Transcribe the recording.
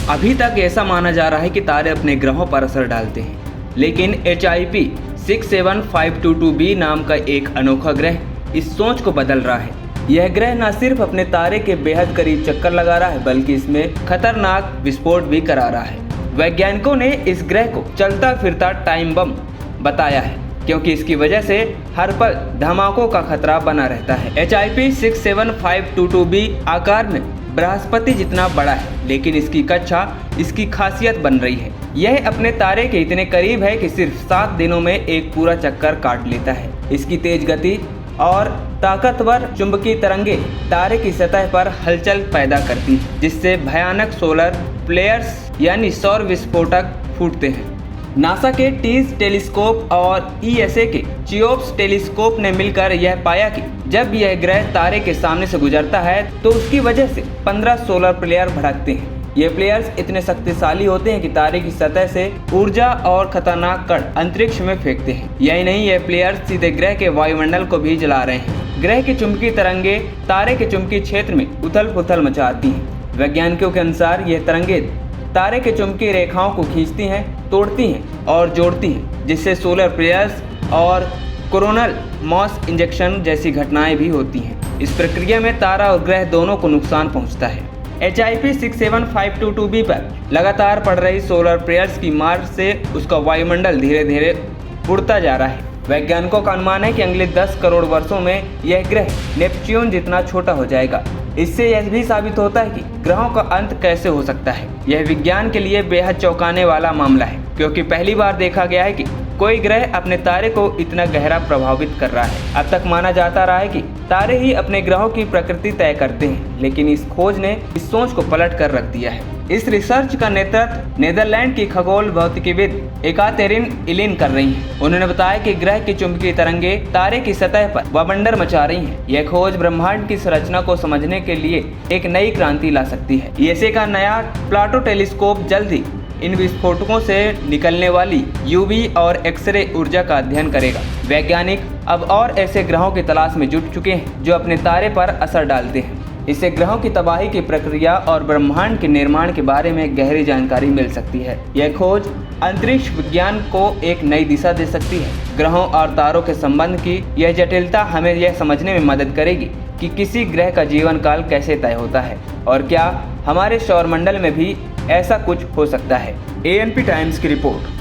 अभी तक ऐसा माना जा रहा है कि तारे अपने ग्रहों पर असर डालते हैं, लेकिन HIP 67522b नाम का एक अनोखा ग्रह इस सोच को बदल रहा है। यह ग्रह न सिर्फ अपने तारे के बेहद करीब चक्कर लगा रहा है, बल्कि इसमें खतरनाक विस्फोट भी करा रहा है। वैज्ञानिकों ने इस ग्रह को चलता फिरता टाइम बम बताया है, क्योंकि इसकी वजह से हर पल धमाकों का खतरा बना रहता है। HIP 67522b आकार में बृहस्पति जितना बड़ा है, लेकिन इसकी कक्षा इसकी खासियत बन रही है। यह अपने तारे के इतने करीब है कि सिर्फ 7 दिनों में एक पूरा चक्कर काट लेता है। इसकी तेज गति और ताकतवर चुंबकीय तरंगे तारे की सतह पर हलचल पैदा करती हैं, जिससे भयानक सोलर फ्लेयर्स यानी सौर विस्फोटक फूटते हैं। नासा के टीज टेलीस्कोप और ESA के चियोप्स टेलीस्कोप ने मिलकर यह पाया कि जब यह ग्रह तारे के सामने से गुजरता है तो उसकी वजह से 15 सोलर फ्लेयर भड़कते हैं। ये फ्लेयर्स इतने शक्तिशाली होते हैं कि तारे की सतह से ऊर्जा और खतरनाक कण अंतरिक्ष में फेंकते हैं। यही नहीं, ये फ्लेयर्स सीधे ग्रह के वायुमंडल को भी जला रहे हैं। ग्रह की चुंबकीय तरंगे तारे के चुंबकीय क्षेत्र में उथल पुथल मचाती हैं। वैज्ञानिकों के अनुसार यह तरंगे तारे के चुंबकीय रेखाओं को खींचती हैं, तोड़ती हैं और जोड़ती हैं, जिससे सोलर फ्लेयर्स और कोरोनल मॉस इंजेक्शन जैसी घटनाएं भी होती हैं। इस प्रक्रिया में तारा और ग्रह दोनों को नुकसान पहुंचता है। HIP 67522b पर लगातार पड़ रही सोलर फ्लेयर्स की मार से उसका वायुमंडल धीरे धीरे उड़ता जा रहा है। वैज्ञानिकों का अनुमान है कि अगले 10 करोड़ वर्षों में यह ग्रह नेपच्यून जितना छोटा हो जाएगा। इससे यह भी साबित होता है कि ग्रहों का अंत कैसे हो सकता है। यह विज्ञान के लिए बेहद चौंकाने वाला मामला है, क्योंकि पहली बार देखा गया है कि कोई ग्रह अपने तारे को इतना गहरा प्रभावित कर रहा है। अब तक माना जाता रहा है कि तारे ही अपने ग्रहों की प्रकृति तय करते हैं, लेकिन इस खोज ने इस सोच को पलट कर रख दिया है। इस रिसर्च का नेतृत्व नीदरलैंड की खगोल भौतिकीविद एकातेरिन इलिन कर रही हैं। उन्होंने बताया कि ग्रह की चुंबकीय तरंगे तारे की सतह पर बवंडर मचा रही हैं। यह खोज ब्रह्मांड की संरचना को समझने के लिए एक नई क्रांति ला सकती है। ESA का नया प्लाटो टेलीस्कोप जल्द ही इन विस्फोटकों से निकलने वाली UV और एक्सरे ऊर्जा का अध्ययन करेगा। वैज्ञानिक अब और ऐसे ग्रहों की तलाश में जुट चुके हैं जो अपने तारे पर असर डालते हैं। इससे ग्रहों की तबाही की प्रक्रिया और ब्रह्मांड के निर्माण के बारे में गहरी जानकारी मिल सकती है। यह खोज अंतरिक्ष विज्ञान को एक नई दिशा दे सकती है। ग्रहों और तारों के संबंध की यह जटिलता हमें यह समझने में मदद करेगी कि किसी ग्रह का जीवन काल कैसे तय होता है और क्या हमारे सौरमंडल में भी ऐसा कुछ हो सकता है। ANP टाइम्स की रिपोर्ट।